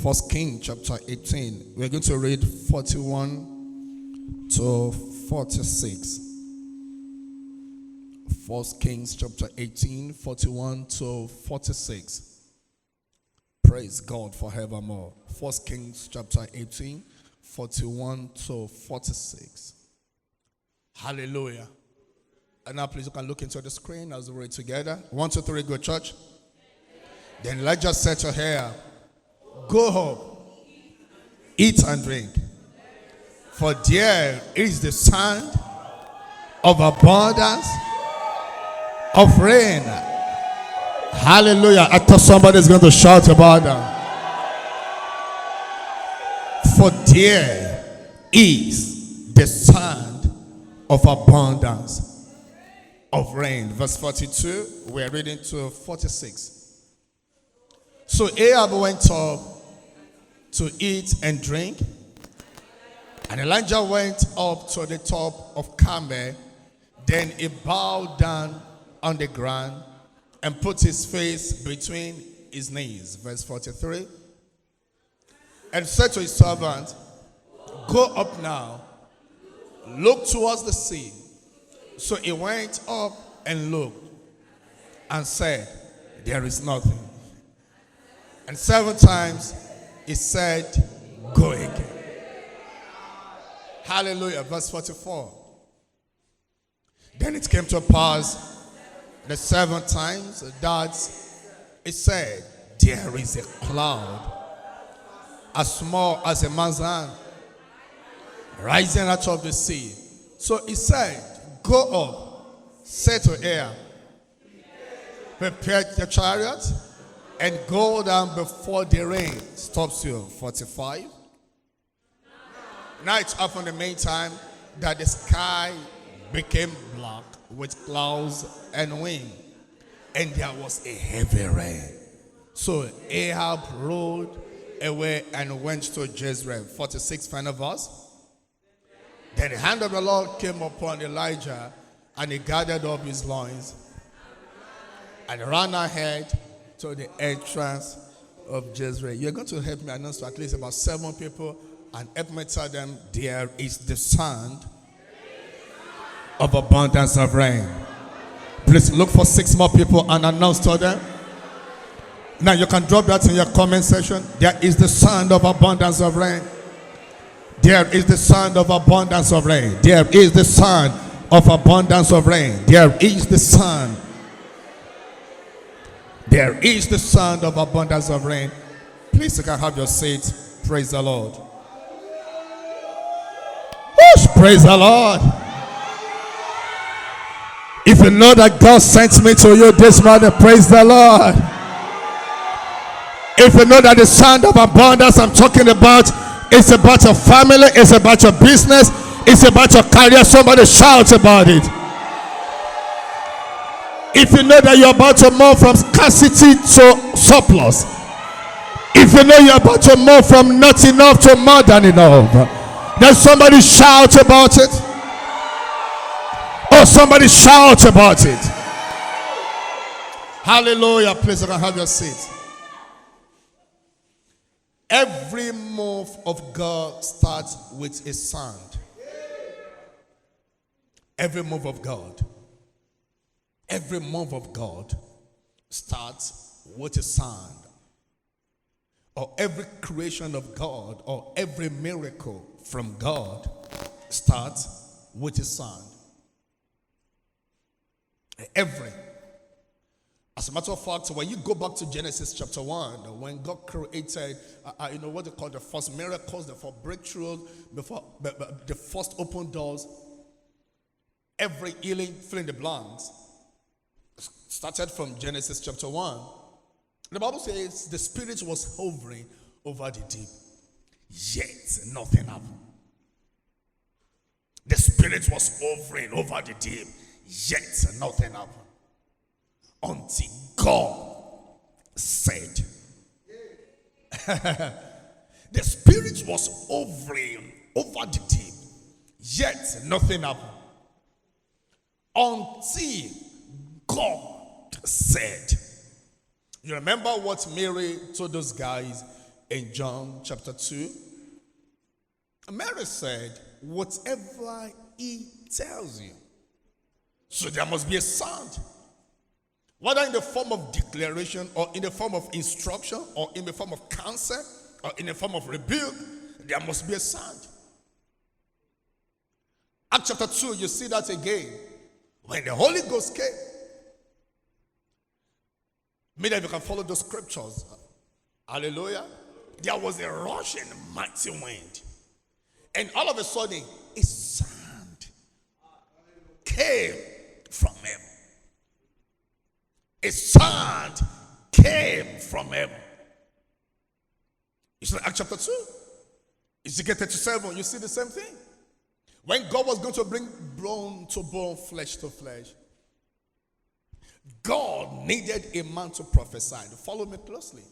First King chapter 18. We're going to read 41 to 46. First Kings chapter 18, 41 to 46. Praise God forevermore. First Kings chapter 18, 41 to 46. Hallelujah. And now please you can look into the screen as we read together. 1, 2, 3, go church. Then Elijah said to her, go home, eat and drink, for there is the sound of abundance of rain. Hallelujah. I thought somebody's going to shout about that. For there is the sound of abundance of rain. Verse 42, we're reading to 46. So Ahab went up to eat and drink, and Elijah went up to the top of Carmel. Then he bowed down on the ground and put his face between his knees. Verse 43. And said to his servant, go up now, look towards the sea. So he went up and looked and said, there is nothing. And 7 times he said, go again. Hallelujah. Verse 44. Then it came to pass the 7th times that it said, there is a cloud as small as a man's hand rising out of the sea. So he said, go up, say to Ahab, prepare the chariot and go down before the rain stops you. 45. Now it happened in the meantime that the sky became black with clouds and wind, and there was a heavy rain. So Ahab rode away and went to Jezreel. 46, final verse. Then the hand of the Lord came upon Elijah, and he gathered up his loins and ran ahead to the entrance of Jezreel. You're going to help me announce to at least about 7 people and help me tell them there is the sound of abundance of rain. Please look for 6 more people and announce to them. Now you can drop that in your comment section. There is the sound of abundance of rain. There is the sound of abundance of rain. There is the sound of abundance of rain. There is the sound. There is the sound of abundance of rain. Please, you can have your seat. Praise the Lord. Whoosh, praise the Lord. If you know that God sent me to you this morning, praise the Lord. If you know that the sound of abundance I'm talking about, it's about your family, it's about your business, it's about your career, somebody shout about it. If you know that you're about to move from scarcity to surplus, if you know you're about to move from not enough to more than enough, then somebody shout about it. Oh, somebody shout about it. Hallelujah. Please, you can have your seat. Every move of God starts with a sound. Every move of God. Every move of God starts with a sound. Or every creation of God, or every miracle from God starts with a sound. Every. As a matter of fact, when you go back to Genesis chapter 1, when God created, what they call the first miracles, the first breakthroughs, before the first open doors, every healing, fill in the blanks, started from Genesis chapter 1. The Bible says the Spirit was hovering over the deep, yet nothing happened. The Spirit was hovering over the deep, yet nothing happened. Until God said. The Spirit was hovering over the deep, yet nothing happened. Until God said. You remember what Mary told those guys in John chapter 2. Mary said, whatever he tells you. So there must be a sound. Whether in the form of declaration or in the form of instruction or in the form of counsel or in the form of rebuke, there must be a sound. Acts chapter 2, you see that again. When the Holy Ghost came, maybe you can follow those scriptures. Hallelujah. There was a rushing mighty wind. And all of a sudden, a sound came from heaven. A sound came from heaven. It's in Acts chapter 2. Ezekiel 37, you see the same thing. When God was going to bring bone to bone, flesh to flesh, God needed a man to prophesy. Follow me closely.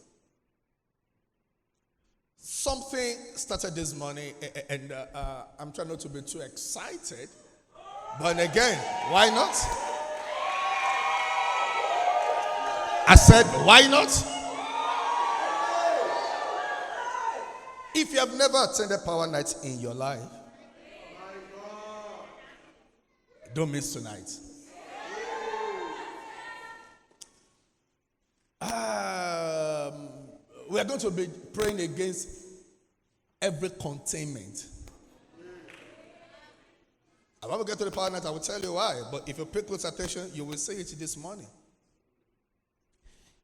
Something started this morning, and I'm trying not to be too excited. But again, why not? I said, why not? If you have never attended Power Night in your life, don't miss tonight. We are going to be praying against every containment. When we get to the Power Night, I will tell you why. But if you pay close attention, you will see it this morning.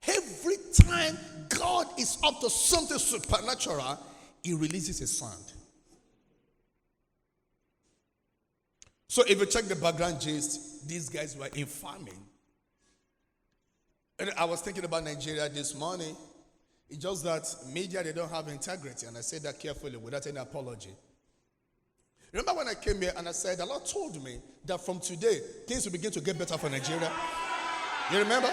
Every time God is up to something supernatural, he releases a sound. So if you check the background gist, these guys were in famine. And I was thinking about Nigeria this morning. It's just that media, they don't have integrity. And I said that carefully without any apology. Remember when I came here and I said, the Lord told me that from today, things will begin to get better for Nigeria. You remember?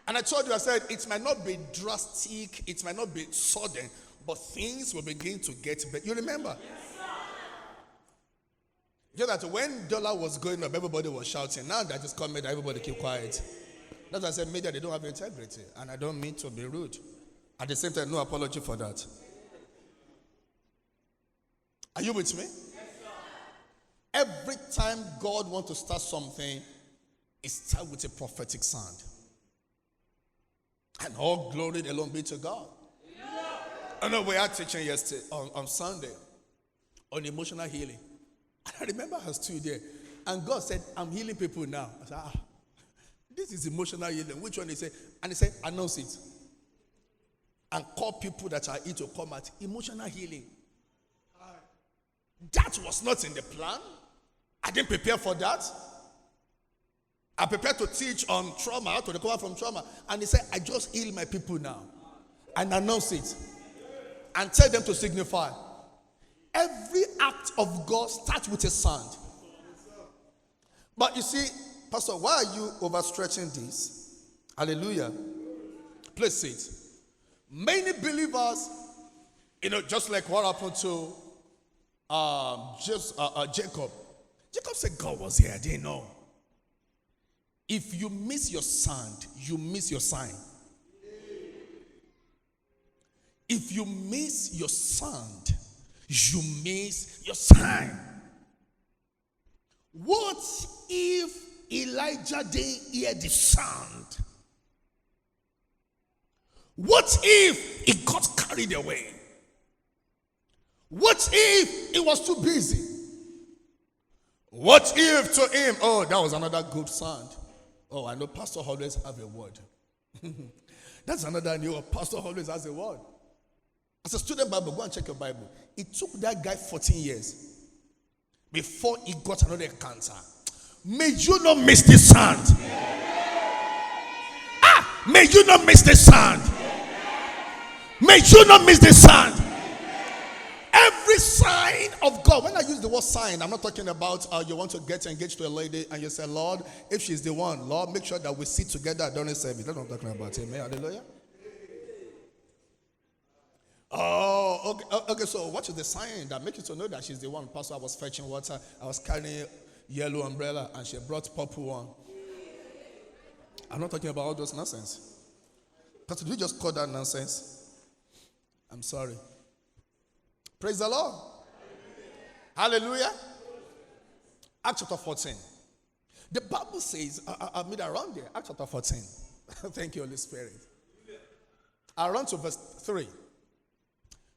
And I told you, I said, it might not be drastic, it might not be sudden, but things will begin to get better. You remember? You know that when dollar was going up, everybody was shouting. Now that just come, everybody keep quiet. That's why I said media, they don't have integrity. And I don't mean to be rude. At the same time, no apology for that. Are you with me? Yes, sir. Every time God wants to start something, it starts with a prophetic sound. And all glory alone be to God. Yeah. I know we had teaching yesterday on Sunday on emotional healing. And I remember I stood there. And God said, I'm healing people now. I said, this is emotional healing. Which one? He said, and he said, announce it. And call people that are here to come at emotional healing. That was not in the plan. I didn't prepare for that. I prepared to teach on trauma, how to recover from trauma. And he said, I just heal my people now. And announce it. And tell them to signify. Every act of God starts with a sound. But you see, Pastor, why are you overstretching this? Hallelujah. Please sit. Many believers, just like what happened to Jacob. Jacob said God was here. I didn't know. If you miss your sound, you miss your sign. If you miss your sound, you miss your sign. What if Elijah didn't hear the sound? What if he got carried away? What if he was too busy? What if to him, that was another good sound. I know pastor always have a word. That's another new pastor always has a word. As a student Bible, go and check your Bible. It took that guy 14 years before he got another encounter. May you not miss this sound. May you not miss this sound. May you not miss this sound. Every sign of God. When I use the word sign, I'm not talking about you want to get engaged to a lady and you say, Lord, if she's the one, Lord, make sure that we sit together during service. That's what I'm talking about. Amen. Hallelujah. Okay. So what is the sign that makes you to know that she's the one? Pastor, I was fetching water. I was carrying yellow umbrella and she brought purple one. I'm not talking about all those nonsense. Pastor, did you just call that nonsense? I'm sorry. Praise the Lord. Hallelujah. Acts chapter 14. The Bible says, I mean around there, Acts chapter 14. Thank you, Holy Spirit. I run to verse 3.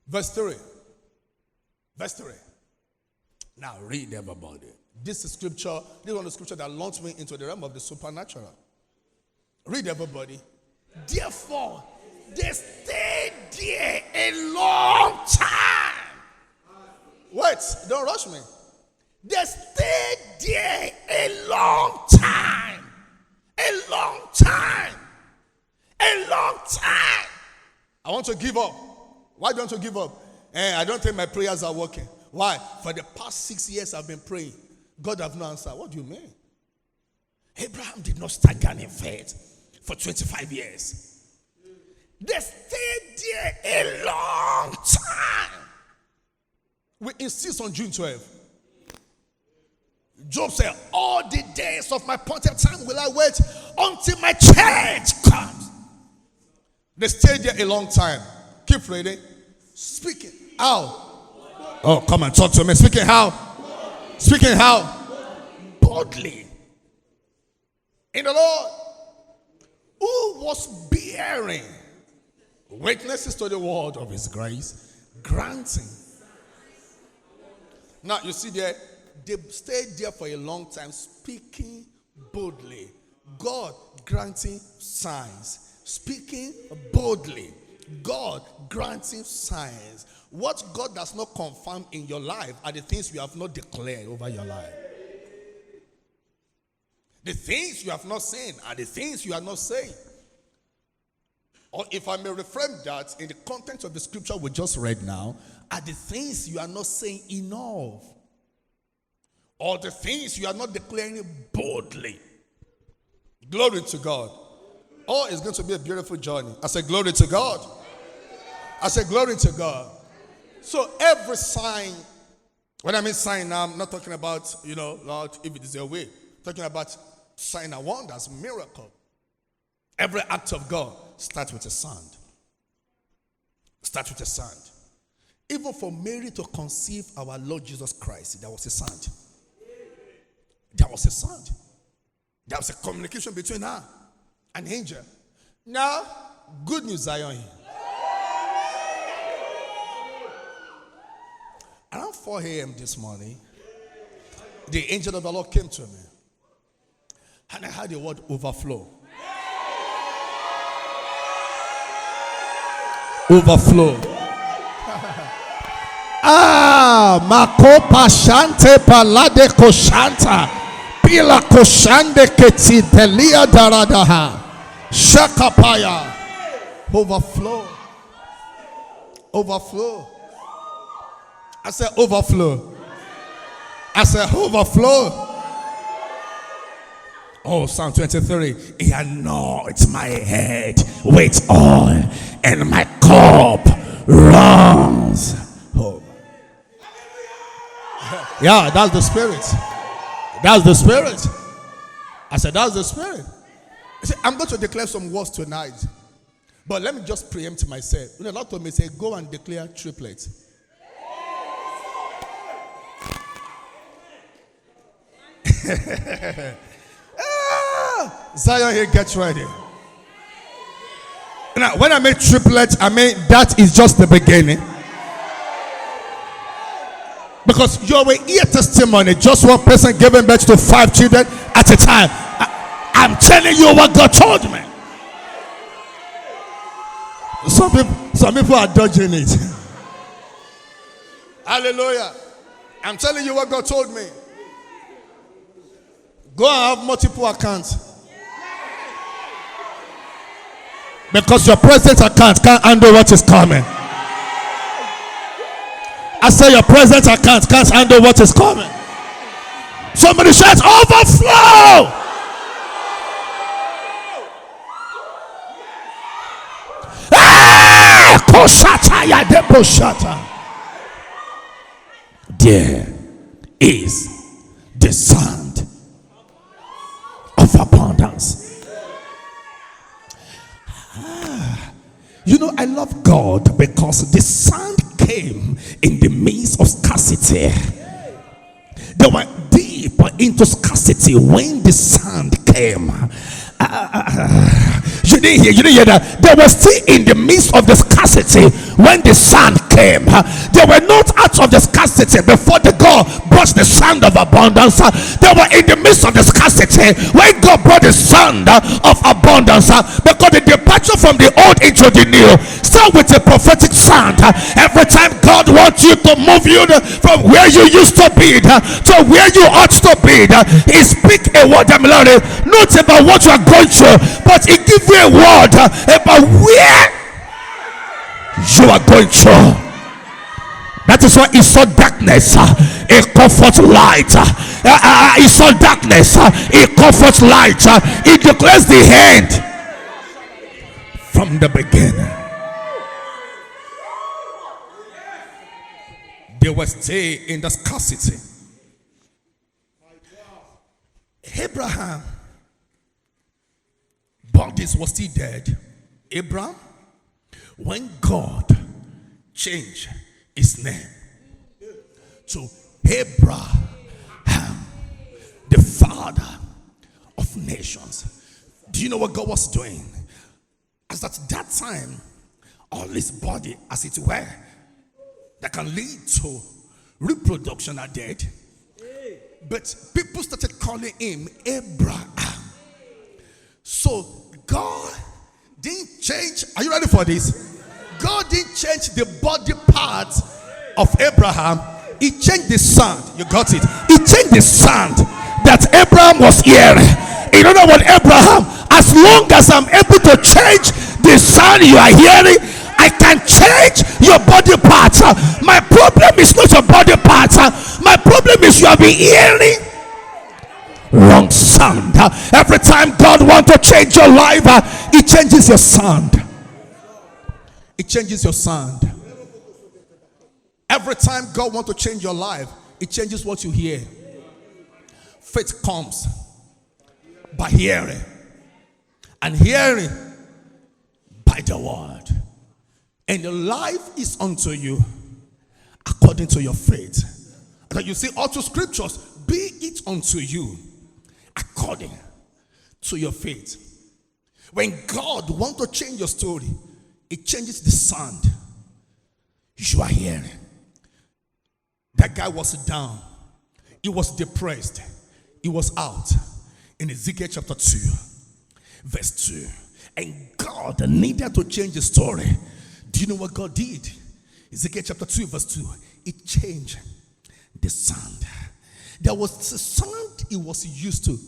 Verse 3. Verse 3. Now read, everybody. This is scripture. This is one of the scripture that launched me into the realm of the supernatural. Read, everybody. Therefore, they stayed there a long time. Wait, don't rush me. They stayed there a long time. A long time. A long time. I want to give up. Why don't you give up? I don't think my prayers are working. Why? For the past 6 years I've been praying. God have no answer. What do you mean? Abraham did not stagger in faith for 25 years. They stayed there a long time. We insist on June 12. Job said, all the days of my appointed time will I wait until my change comes. They stayed there a long time. Keep reading. Speaking how? Oh, come and talk to me. Speaking how? Speaking how? Boldly. In the Lord, who was bearing witnesses to the word of his grace, granting. Now, you see there, they stayed there for a long time, speaking boldly. God granting signs. Speaking boldly. God granting signs. What God does not confirm in your life are the things you have not declared over your life. The things you have not seen are the things you are not saying. Or if I may reframe that, in the context of the scripture we just read now, are the things you are not saying enough. Or the things you are not declaring boldly. Glory to God. Oh, it's going to be a beautiful journey. I say glory to God. I say glory to God. So every sign, when I mean sign now, I'm not talking about, Lord, if it is your way. I'm talking about sign and wonders, miracle. Every act of God starts with a sound. Starts with a sound. Even for Mary to conceive our Lord Jesus Christ, there was a sound. There was a sound. There was a communication between her and the angel. Now, good news, Zionhill. Around 4 a.m. this morning, the angel of the Lord came to me. And I heard the word overflow. Overflow. Makopa shante palade koshanta. Pila koshande keti delia daradaha. Shakapaya. Overflow. Overflow. I said overflow. I said overflow. Oh, Psalm 23. He anoints my head with oil, and my cup runs over. Yeah, that's the spirit. That's the spirit. I said, that's the spirit. I said, I'm going to declare some words tonight. But let me just preempt myself. A lot of me say, go and declare triplets. Zionhill, get ready. Now, when I mean triplets, I mean that is just the beginning. Because you're a ear testimony. Just one person giving birth to 5 children at a time. I'm telling you what God told me. Some people are dodging it. Hallelujah. I'm telling you what God told me. Go and have multiple accounts. Because your present account can't handle what is coming. I say your present account can't handle what is coming. Somebody shouts overflow. There is the sound of abundance. You know, I love God because the sand came in the midst of scarcity. They were deep into scarcity when the sand came. You didn't hear that. They were still in the midst of the scarcity when the sand came. They were not out of the scarcity before the God brought the sand of abundance. They were in the midst of the scarcity when God brought the sand of abundance. Because the departure from the old into the new start with a prophetic sand. Every time God wants you to move you from where you used to be to where you ought to be, He speak a word, not about what you are going through, but He give you a word about where you are going through. That is why He saw darkness, He comfort light. He saw darkness, He comfort light. He declares the end from the beginning. They were stay in the scarcity. Abraham bodies was still dead. Abraham, when God changed his name to Abraham, the father of nations, do you know what God was doing? As at that time, all his body, as it were, that can lead to reproduction are dead. But people started calling him Abraham. So God didn't change. Are you ready for this? God didn't change the body part of Abraham. He changed the sound. You got it? He changed the sound that Abraham was hearing. In other words, Abraham, as long as I'm able to change the sound you are hearing, I can change your body parts. My problem is not your body parts. My problem is you have been hearing wrong sound. Every time God wants to change your life, He changes your sound. It changes your sound. Every time God wants to change your life, it changes what you hear. Faith comes by hearing, and hearing by the word. And the life is unto you according to your faith. That you see, all two scriptures, be it unto you according to your faith. When God wants to change your story, it changes the sound you are hearing. That guy was down. He was depressed. He was out. In Ezekiel chapter 2, verse 2. And God needed to change the story. Do you know what God did? Ezekiel chapter 2, verse 2. It changed the sound. There was a sound he was used to.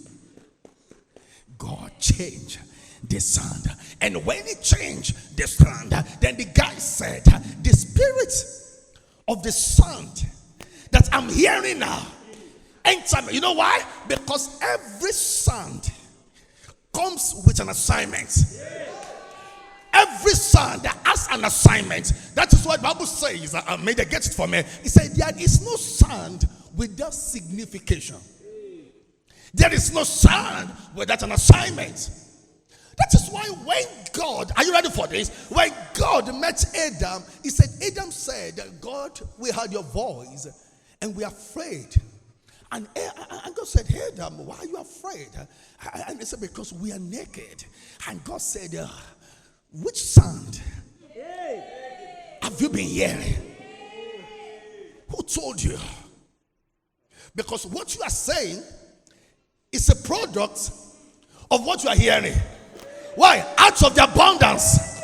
God changed the sound. And when he changed the sound, then the guy said, the spirit of the sound that I'm hearing now, enter me. You know why? Because every sound comes with an assignment. Every sound that has an assignment. That is what the Bible says. May they get it for me. He said there is no sound without signification. There is no sound without an assignment. That is why when God, are you ready for this? When God met Adam, he said, Adam said, God, we heard your voice and we are afraid. And God said, Adam, why are you afraid? And he said, because we are naked. And God said, which sound have you been hearing? Who told you? Because what you are saying is a product of what you are hearing. Why? Out of the abundance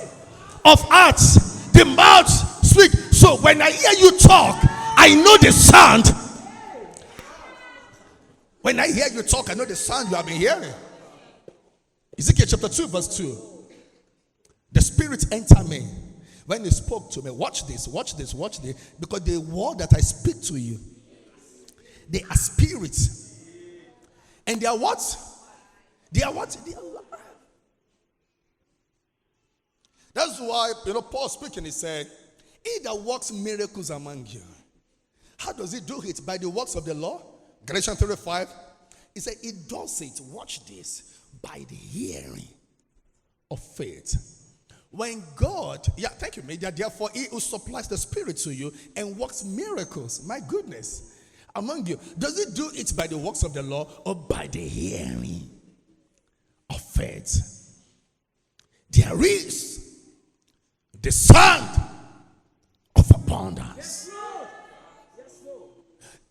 of hearts, the mouth speak. So when I hear you talk, I know the sound. When I hear you talk, I know the sound you have been hearing. Ezekiel chapter 2, verse 2. The Spirit entered me when He spoke to me. Watch this, watch this, watch this. Because the word that I speak to you, they are spirits. And they are what? They are what? They are alive. That's why, Paul speaking, he said, he that works miracles among you. How does he do it? By the works of the law? Galatians 3:5. He said, he does it, watch this, by the hearing of faith. When God, thank you, Media, therefore he who supplies the Spirit to you and works miracles, my goodness, among you, does he do it by the works of the law or by the hearing of faith? There is the sound of abundance.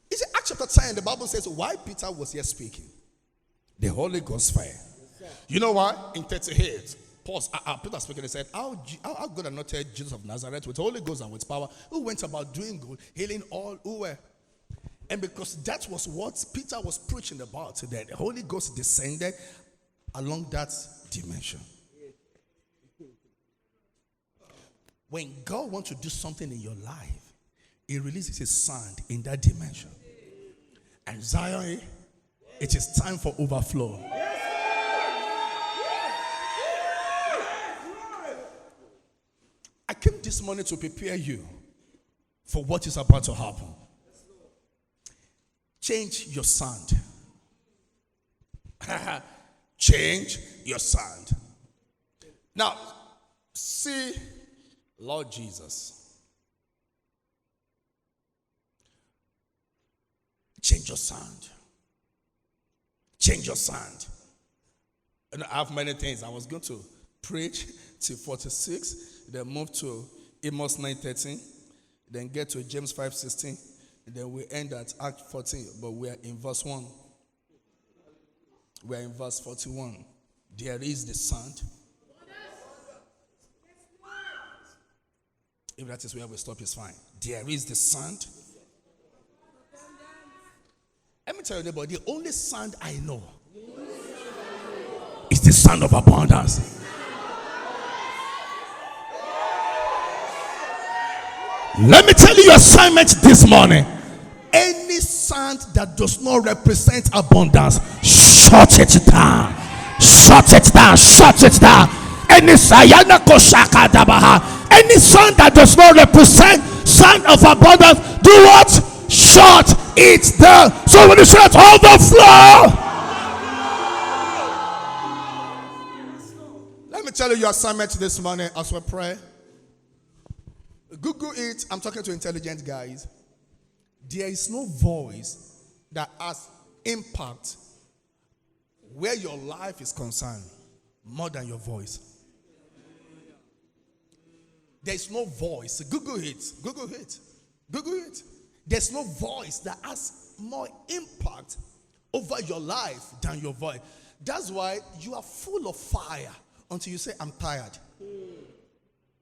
You see, Acts chapter 10, the Bible says why Peter was here speaking. The Holy Ghost fire. You know why? In 38, Peter speaking, he said, how God anointed Jesus of Nazareth with the Holy Ghost and with power, who went about doing good, healing all who were. And because that was what Peter was preaching about, that the Holy Ghost descended along that dimension. When God wants to do something in your life, he releases his sound in that dimension. And Zion, it is time for overflow. I came this morning to prepare you for what is about to happen. Change your sound. Change your sound. Now, see, Lord Jesus, change your sound. Change your sound. And I have many things. I was going to preach till 46, then move to Amos 9:13, then get to James 5:16, and then we end at Act 14, but we are in verse 1. We are in verse 41. There is the sound. If that is where we stop, it's fine. There is the sound. Let me tell you, neighbor, the only sound I know is the sound of abundance. Let me tell you your assignment this morning. Any sound that does not represent abundance, shut it down. Shut it down. Shut it down. Any sound that does not represent sound of abundance, do what? Shut it down. So when you shout overflow, let me tell you your assignment this morning as we pray. Google it. I'm talking to intelligent guys. There is no voice that has impact where your life is concerned more than your voice. There is no voice. Google it. Google it. Google it. There's no voice that has more impact over your life than your voice. That's why you are full of fire until you say, I'm tired.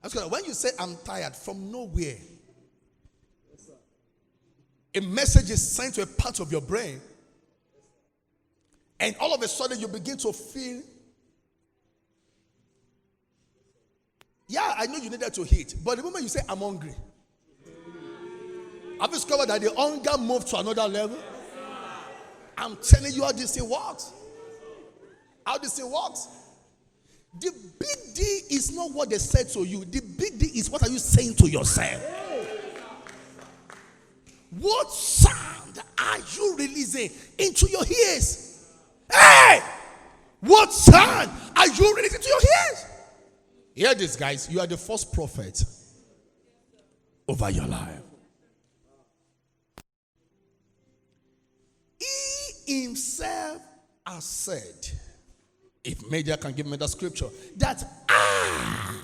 That's why when you say, I'm tired, from nowhere, a message is sent to a part of your brain, and all of a sudden you begin to feel, I know you needed to eat, but the moment you say, I'm hungry, I've discovered that the hunger moved to another level. I'm telling you how this thing works. How this thing works. The big D is not what they said to you. The big D is what are you saying to yourself. What sound are you releasing into your ears? Hey! What sound are you releasing to your ears? Hear this, guys. You are the first prophet over your life. He himself has said, if media can give me the scripture, that I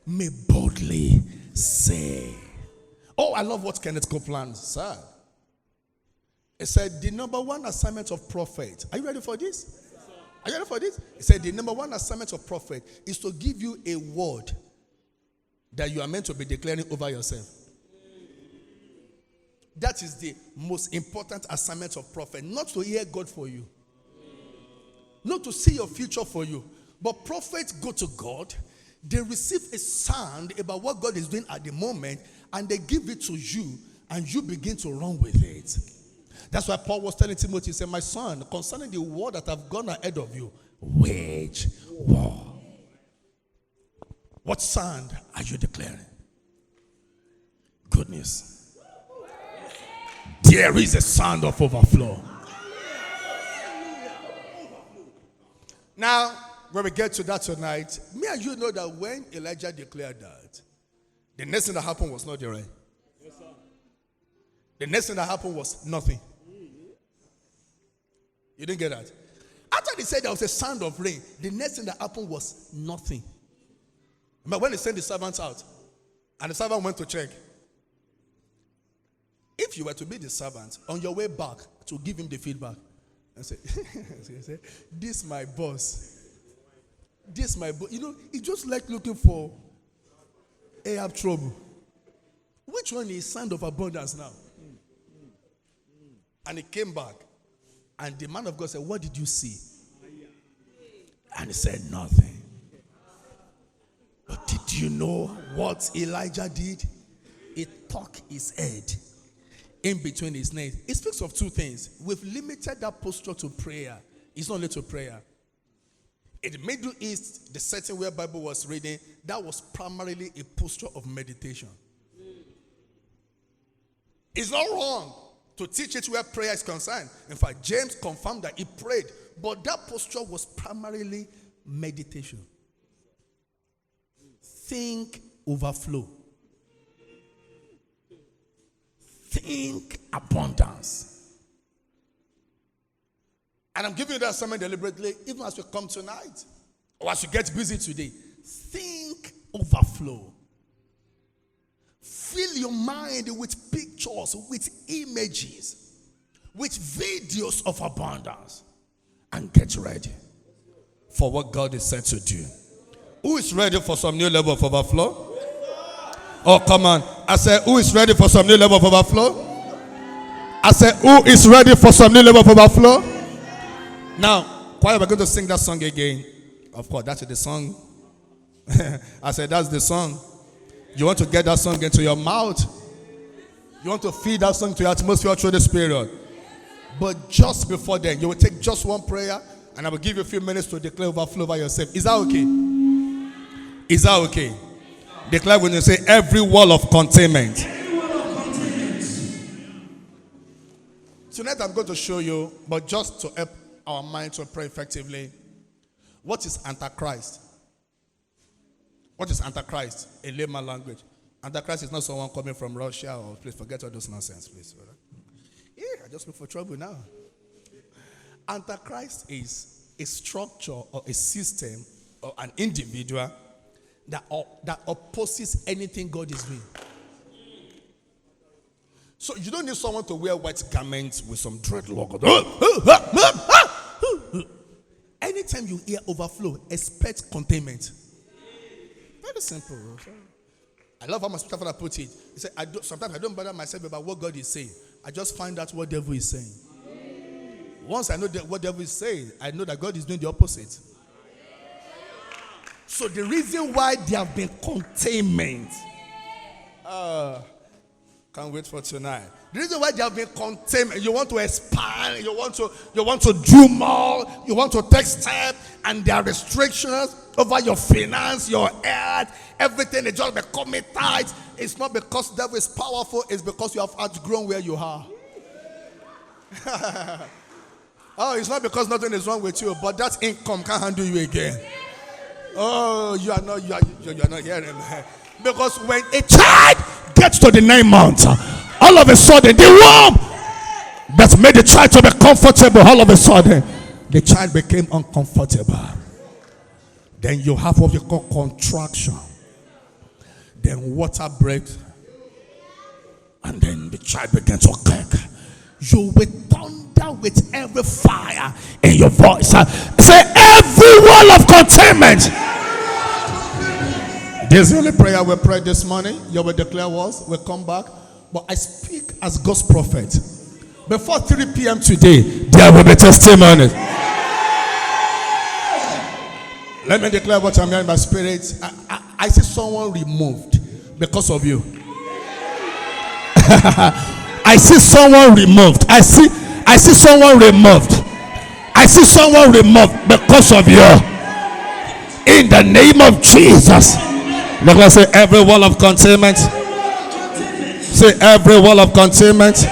may boldly say. Oh, I love what Kenneth Copeland said. He said, the number one assignment of prophet. Are you ready for this? Are you ready for this? He said, the number one assignment of prophet is to give you a word that you are meant to be declaring over yourself. That is the most important assignment of prophet. Not to hear God for you. Not to see your future for you. But prophets go to God. They receive a sound about what God is doing at the moment, and they give it to you, and you begin to run with it. That's why Paul was telling Timothy, he said, my son, concerning the word that have gone ahead of you, wage war. What sound are you declaring? Goodness. There is a sound of overflow. Now, when we get to that tonight, me and you know that when Elijah declared that, the next thing that happened was not the rain. Yes, sir. The next thing that happened was nothing. You didn't get that? After they said there was a sound of rain, the next thing that happened was nothing. But when they sent the servants out, and the servant went to check, if you were to be the servant, on your way back to give him the feedback, and say, this my boss. This my boss. You know, he just like looking for Ahab trouble. Which one is sign of abundance now? And he came back. And the man of God said, what did you see? And he said, nothing. But did you know what Elijah did? He tucked his head in between his knees. It speaks of two things. We've limited that posture to prayer. It's not only to prayer. In the Middle East, the setting where Bible was reading, that was primarily a posture of meditation. It's not wrong to teach it where prayer is concerned. In fact, James confirmed that he prayed. But that posture was primarily meditation. Think overflow. Think abundance. And I'm giving you that assignment deliberately, even as we come tonight, or as you get busy today. Think overflow. Fill your mind with pictures, with images, with videos of abundance, and get ready for what God is set to do. Who is ready for some new level of overflow? Oh, come on. I said, who is ready for some new level of overflow? I said, who is ready for some new level of overflow? Now, why are we going to sing that song again? Of course, that's the song. I said, that's the song. You want to get that song into your mouth. You want to feed that song to your atmosphere through this period. But just before then, you will take just one prayer, and I will give you a few minutes to declare overflow over yourself. Is that okay? Is that okay? Declare when you say every wall of containment. Tonight I'm going to show you, but just to help our mind to pray effectively, what is Antichrist? What is Antichrist in layman language? Antichrist is not someone coming from Russia, or please forget all those nonsense, please. Yeah, I just look for trouble now. Antichrist is a structure or a system or an individual that opposes anything God is doing. So you don't need someone to wear white garments with some dreadlock. Anytime you hear overflow, expect containment. Very simple. I love how my spiritual father put it. He said, sometimes I don't bother myself about what God is saying. I just find out what devil is saying. Once I know what devil is saying, I know that God is doing the opposite. So the reason why there have been containment, can't wait for tonight. The reason why there have been containment, you want to expand, you want to do more, you want to take steps, and there are restrictions over your finance, your health, everything is just becoming tight. It's not because the devil is powerful, it's because you have outgrown where you are. Oh, it's not because nothing is wrong with you, but that income can't handle you again. Oh, you are not hearing me. Because when a child gets to the 9 months, all of a sudden the womb that made the child to be comfortable, all of a sudden the child became uncomfortable. Then you have what you call contraction. Then water breaks, and then the child begins to kick. You will thunder with every fire in your voice. Say, every wall of containment. This is the only prayer we prayed this morning. You will declare words. We'll come back. But I speak as God's prophet. Before 3 p.m. today, there will be testimony. Let me declare what I'm hearing by spirit. I see someone removed because of you. I see someone removed. I see someone removed. I see someone removed because of you. In the name of Jesus. Let us say every wall of containment. Say every wall of containment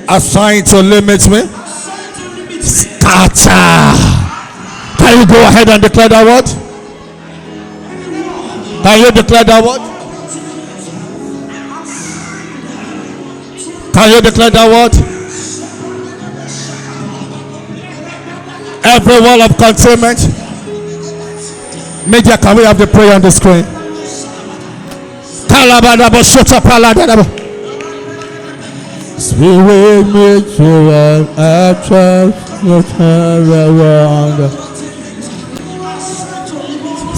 assigned to limit me. Scatter. Can you go ahead and declare that word? Can you declare that word? Can you declare that word? Every wall of containment. Media, can we have the prayer on the screen? Spirit, make you around.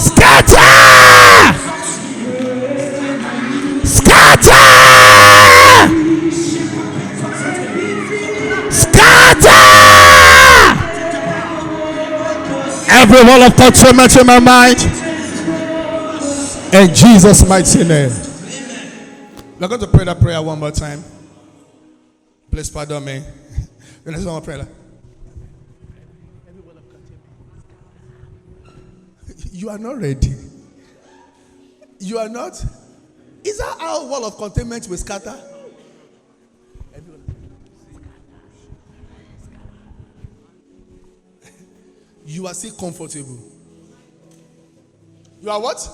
Scatter! Scatter! Scatter! Every wall of containment in my mind. In Jesus' mighty name. We're going to pray that prayer one more time. Please pardon me. Let's one more prayer. You are not ready. You are not. Is that our wall of containment will scatter? You are still comfortable. You are what?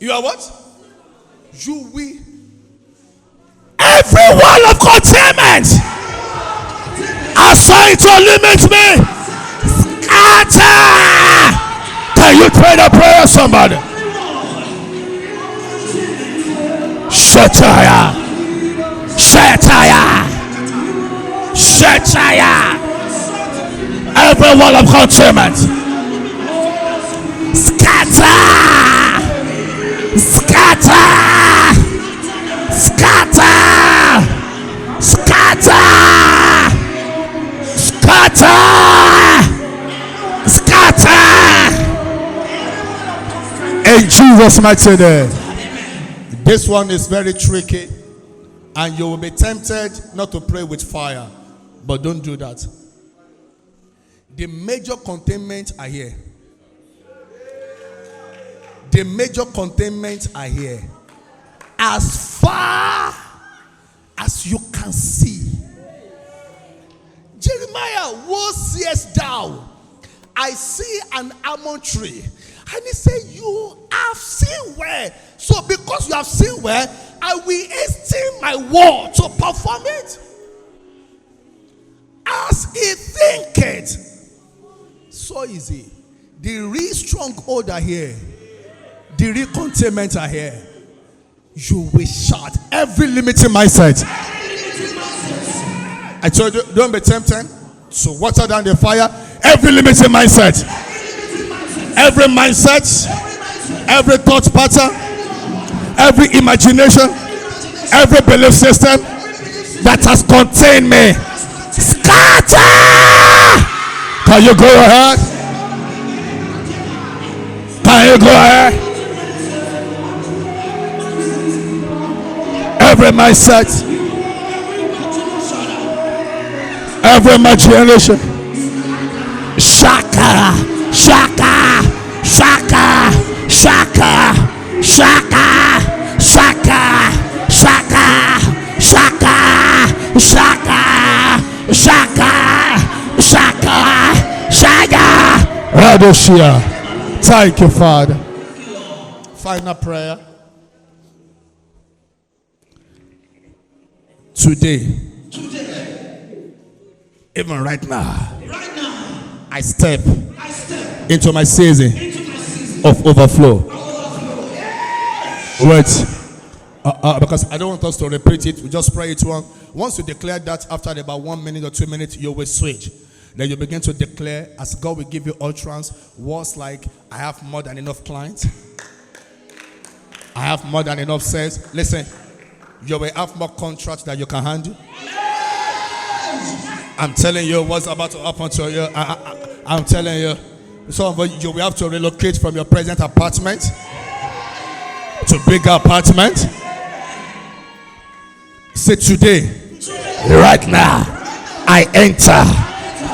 You are what? You will. Every wall of containment assigned to limit me, scatter. Can you pray the prayer, somebody? Shataya, Shataya, Shataya. Every wall of containment, scatter, scatter, scatter, scatter, scatter, scatter. In Jesus' mighty name. This one is very tricky, and you will be tempted not to pray with fire, but don't do that. The major containment are here. The major containment are here. As far as you can see. Jeremiah, what seest thou? I see an almond tree. And he said, you have seen where? So because you have seen where, I will hasten my word to perform it. As he thinketh, so is he. The real stronghold are here. The real containment are here. You will shout. Every limiting mindset. I told you, don't be tempted to water down the fire. Every limiting mindset. Every mindset. Every thought pattern. Every imagination. Every belief system that has contained me. Scatter! Can you go ahead? Can you go ahead? Every mindset, every imagination, shaka, shaka, shaka, shaka, shaka, shaka, shaka, shaka, shaka, shaka, shaka, shaka. Radoshia. Thank you, Father. Final prayer. Today, even right now, I step into my season of overflow. Wait, because I don't want us to repeat it. We just pray it one. Once you declare that, after about 1 minute or 2 minutes, you will switch. Then you begin to declare, as God will give you utterance, words like, I have more than enough clients. I have more than enough sales. Listen, you will have more contracts that you can handle. I'm telling you what's about to happen to you. I'm telling you. Some of you will have to relocate from your present apartment to bigger apartment. Say today, right now, I enter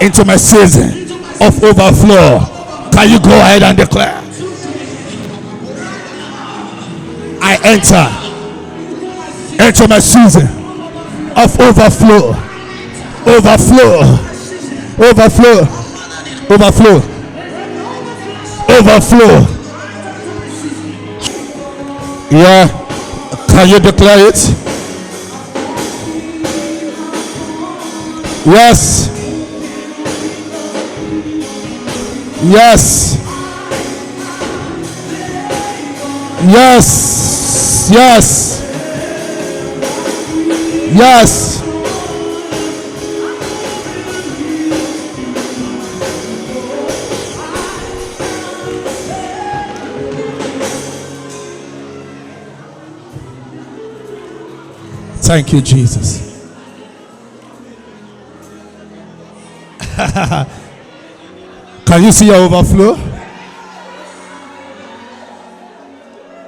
into my season of overflow. Can you go ahead and declare? I enter into my season of overflow. Overflow. Overflow. Overflow. Overflow. Yeah. Can you declare it? Yes. Yes. Yes. Yes. Yes. Thank you, Jesus. Can you see your overflow?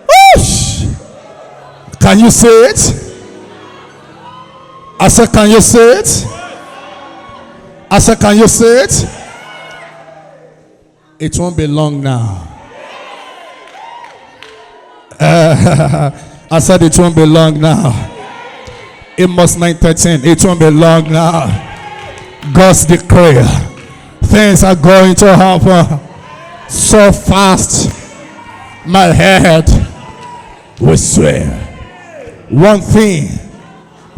Whoosh! Can you see it? I said, can you see it? I said, can you see it? It won't be long now. I said it won't be long now. Amos 9:13. It won't be long now. God's decree. Things are going to happen so fast. My head will swear. One thing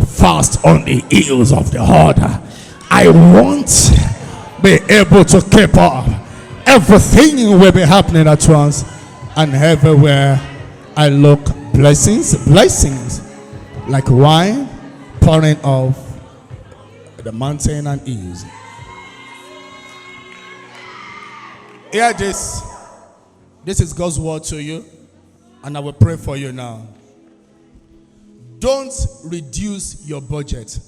fast on the heels of the other. I won't be able to keep up. Everything will be happening at once, and everywhere I look, blessings, blessings, like wine pouring off the mountain and ease. Hear this. This is God's word to you, and I will pray for you now. Don't reduce your budget.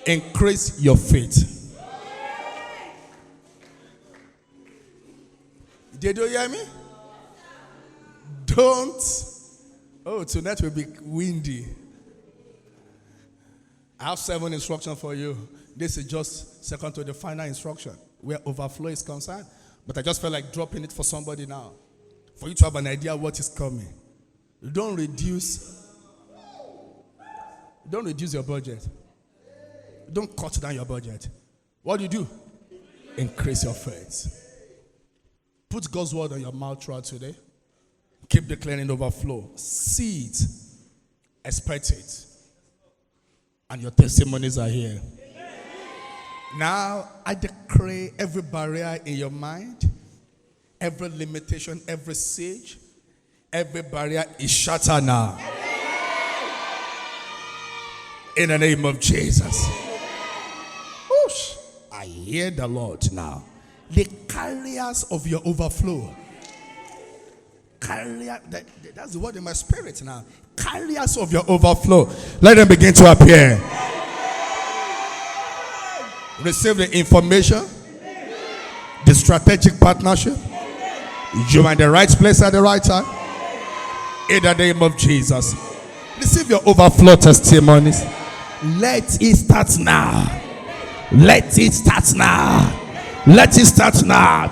Increase your faith. Did you hear me? Don't. Oh, tonight will be windy. I have 7 instructions for you. This is just second to the final instruction where overflow is concerned. But I just felt like dropping it for somebody now, for you to have an idea what is coming. Don't reduce your budget. Don't cut down your budget. What do you do? Increase your faith. Put God's word on your mouth throughout today. Keep declaring overflow. See it. Expect it. And your testimonies are here. Now, I decree every barrier in your mind, every limitation, every siege, every barrier is shattered now. In the name of Jesus. Whoosh. I hear the Lord now. The carriers of your overflow. That's the word in my spirit now. Carriers of your overflow. Let them begin to appear. Receive the information, the strategic partnership. You are in the right place at the right time. In the name of Jesus. Receive your overflow testimonies. Let it start now. Let it start now. Let it start now.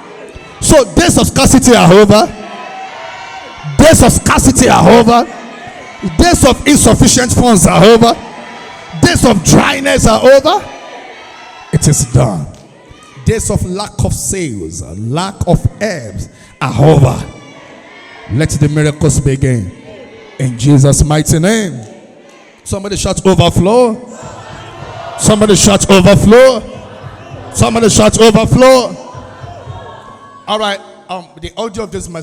So days of scarcity are over. Days of scarcity are over. Days of insufficient funds are over. Days of dryness are over. It is done. Days of lack of sales, lack of herbs are over. Let the miracles begin. In Jesus' mighty name. Somebody shout overflow. Somebody shout overflow. Somebody shout overflow. All right. The audio of this message